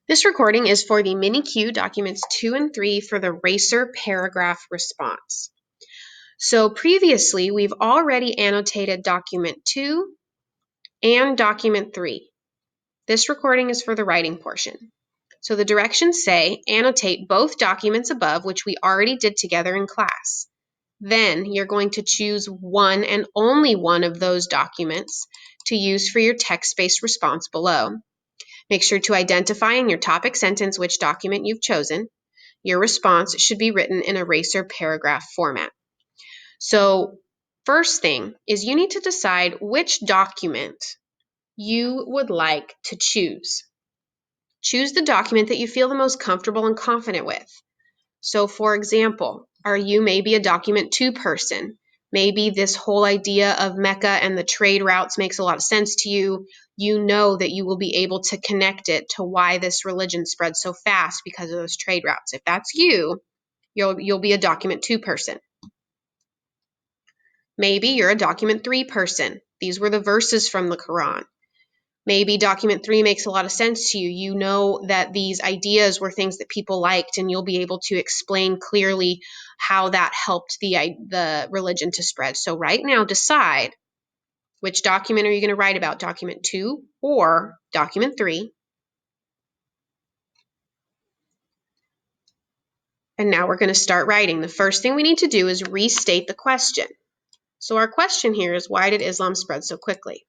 This recording is for the mini-Q documents 2 and 3 for the RACER paragraph response. So previously, we've already annotated document 2 and document 3. This recording is for the writing portion. So the directions say, annotate both documents above, which we already did together in class. Then you're going to choose one and only one of those documents to use for your text-based response below. Make sure to identify in your topic sentence which document you've chosen. Your response should be written in a RACER paragraph format. So first thing is you need to decide which document you would like to choose. Choose the document that you feel the most comfortable and confident with. So for example, are you maybe a document 2 person? Maybe this whole idea of Mecca and the trade routes makes a lot of sense to you. You know that you will be able to connect it to why this religion spread so fast because of those trade routes. If that's you, you'll be a document 2 person. Maybe you're a document 3 person. These were the verses from the Quran. Maybe document 3 makes a lot of sense to you. You know that these ideas were things that people liked, and you'll be able to explain clearly how that helped the religion to spread. So right now, decide which document are you going to write about, document 2 or document 3. And now we're going to start writing. The first thing we need to do is restate the question. So our question here is, why did Islam spread so quickly?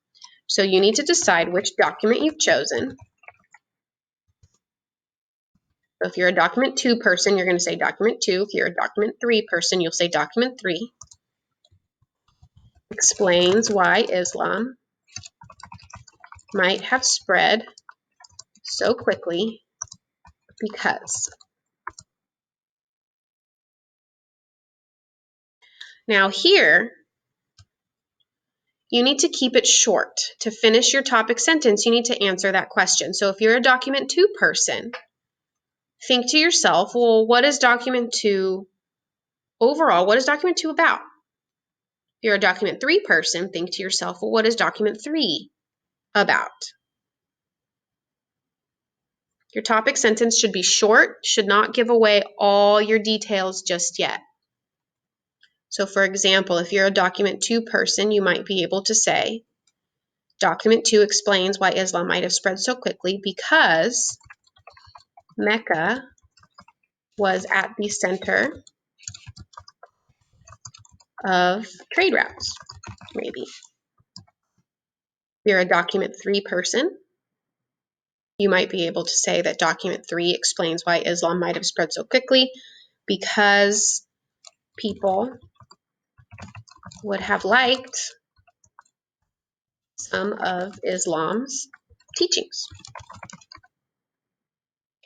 So you need to decide which document you've chosen. So if you're a document 2 person, you're going to say document 2. If you're a document 3 person, you'll say document 3. Explains why Islam might have spread so quickly because. Now here, you need to keep it short. To finish your topic sentence, you need to answer that question. So if you're a document 2 person, think to yourself, well, what is document 2 overall? What is document 2 about? If you're a document 3 person, think to yourself, well, what is document 3 about? Your topic sentence should be short, should not give away all your details just yet. So for example, if you're a document 2 person, you might be able to say, document 2 explains why Islam might have spread so quickly because Mecca was at the center of trade routes, maybe. If you're a document 3 person, you might be able to say that document 3 explains why Islam might have spread so quickly because people would have liked some of Islam's teachings.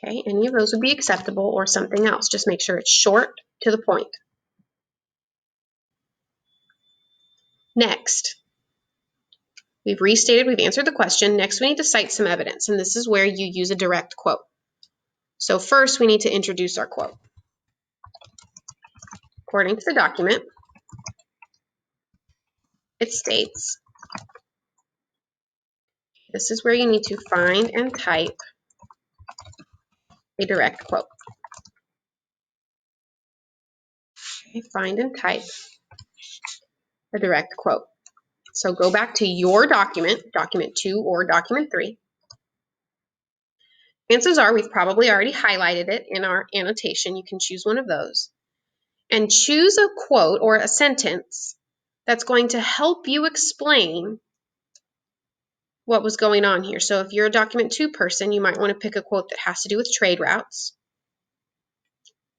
Okay, any of those would be acceptable, or something else. Just make sure it's short, to the point. Next, we've restated, we've answered the question. Next, we need to cite some evidence, and this is where you use a direct quote. So first, we need to introduce our quote. According to the document, it states, this is where you need to find and type a direct quote. Okay, find and type a direct quote. So go back to your document, document 2 or document 3. Chances are we've probably already highlighted it in our annotation. You can choose one of those. And choose a quote or a sentence that's going to help you explain what was going on here. So if you're a document 2 person, you might want to pick a quote that has to do with trade routes.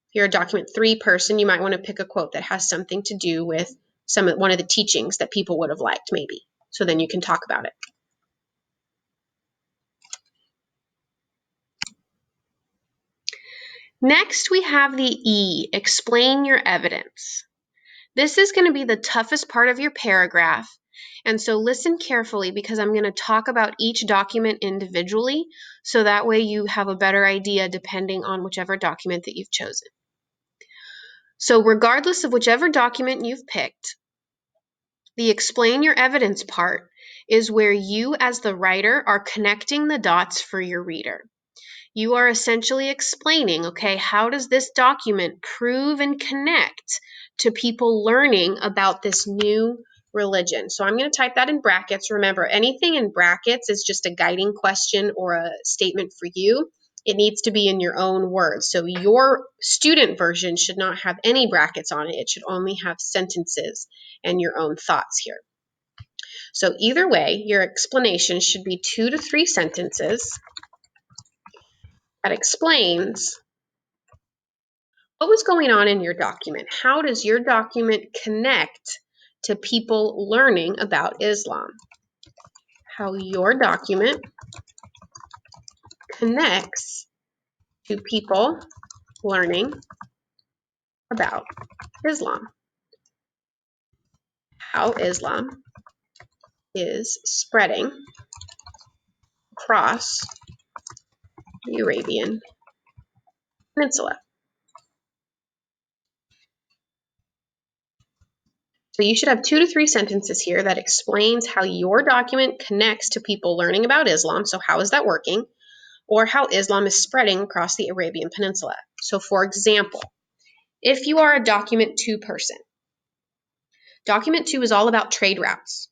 If you're a document 3 person, you might want to pick a quote that has something to do with one of the teachings that people would have liked, maybe. So then you can talk about it. Next, we have the E, explain your evidence. This is going to be the toughest part of your paragraph, and so listen carefully because I'm going to talk about each document individually, so that way you have a better idea depending on whichever document that you've chosen. So regardless of whichever document you've picked, the explain your evidence part is where you as the writer are connecting the dots for your reader. You are essentially explaining, okay, how does this document prove and connect to people learning about this new religion? So I'm going to type that in brackets. Remember, anything in brackets is just a guiding question or a statement for you. It needs to be in your own words. So your student version should not have any brackets on it. It should only have sentences and your own thoughts here. So either way, your explanation should be 2 to 3 sentences that explains what was going on in your document. How does your document connect to people learning about Islam? How your document connects to people learning about Islam. How Islam is spreading across the Arabian Peninsula. So you should have 2 to 3 sentences here that explains how your document connects to people learning about Islam. So how is that working? Or how Islam is spreading across the Arabian Peninsula. So for example, if you are a document 2 person, document 2 is all about trade routes.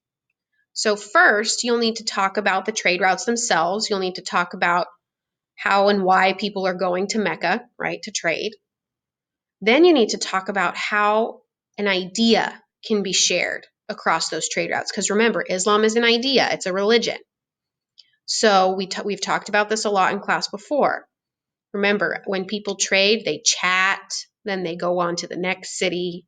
So first, you'll need to talk about the trade routes themselves. You'll need to talk about how and why people are going to Mecca, right, to trade. Then you need to talk about how an idea can be shared across those trade routes. Because remember, Islam is an idea, it's a religion. So we've talked about this a lot in class before. Remember, when people trade, they chat, then they go on to the next city.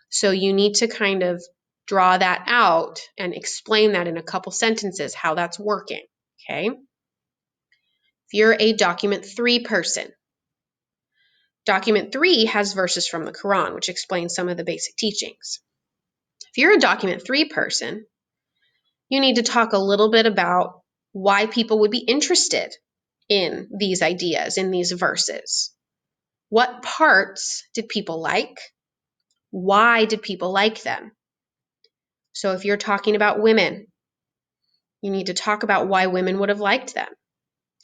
So you need to kind of draw that out and explain that in a couple sentences, how that's working, okay? If you're a document 3 person, document 3 has verses from the Quran, which explains some of the basic teachings. If you're a document 3 person, you need to talk a little bit about why people would be interested in these ideas, in these verses. What parts did people like? Why did people like them? So if you're talking about women, you need to talk about why women would have liked them.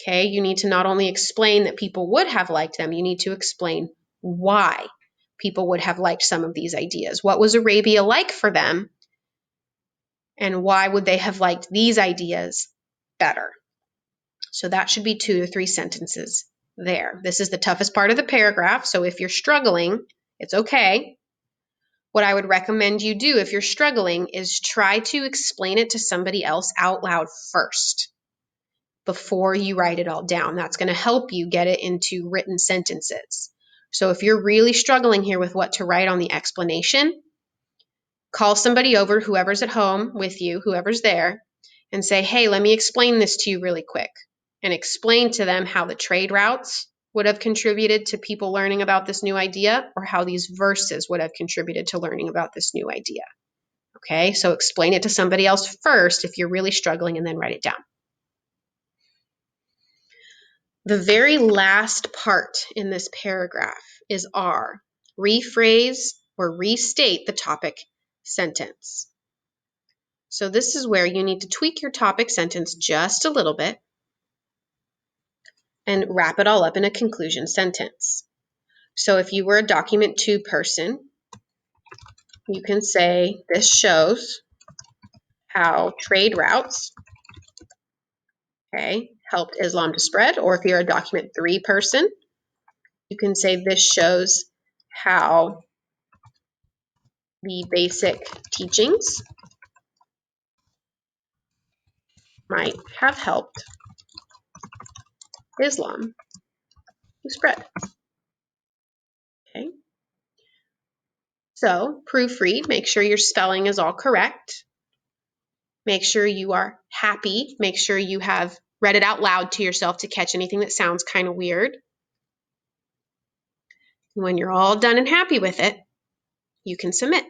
Okay, you need to not only explain that people would have liked them, you need to explain why people would have liked some of these ideas. What was Arabia like for them? And why would they have liked these ideas better? So that should be 2 to 3 sentences there. This is the toughest part of the paragraph, so if you're struggling, it's okay. What I would recommend you do if you're struggling is try to explain it to somebody else out loud first before you write it all down. That's going to help you get it into written sentences. So if you're really struggling here with what to write on the explanation, call somebody over, whoever's at home with you, whoever's there, and say, hey, let me explain this to you really quick, and explain to them how the trade routes would have contributed to people learning about this new idea, or how these verses would have contributed to learning about this new idea. Okay, so explain it to somebody else first if you're really struggling, and then write it down. The very last part in this paragraph is R. Rephrase or restate the topic sentence. So this is where you need to tweak your topic sentence just a little bit and wrap it all up in a conclusion sentence. So if you were a document 2 person, you can say, this shows how trade routes, okay, helped Islam to spread. Or if you're a document 3 person, you can say, this shows how the basic teachings might have helped Islam to spread. Okay. So proofread, make sure your spelling is all correct. Make sure you are happy. Make sure you have read it out loud to yourself to catch anything that sounds kind of weird. When you're all done and happy with it, you can submit.